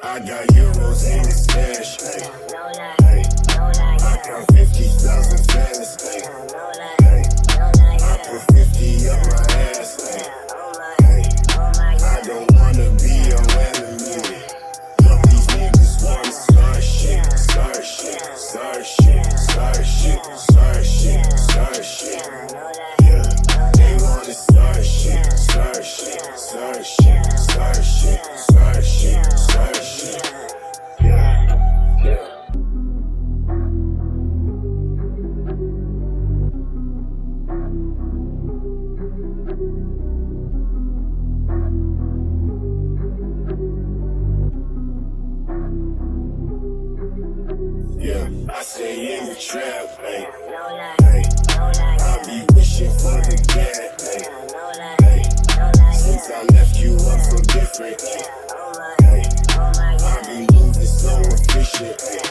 I got euros in the stash, ayy. I count 50,000 fans, ayy. I put 50 up my ass, ayy. I don't wanna be your enemy, but these niggas wanna start shit, start shit, start shit, start shit, start shit, start shit. Yeah, they wanna start shit, start shit, start shit, start shit, start shit, start shit. Yeah, yeah. Yeah, I stay in the trap, ayy. I be wishing for the gap, ayy. Since I left you, I'm so different, ayy. I be moving so efficient, ayy.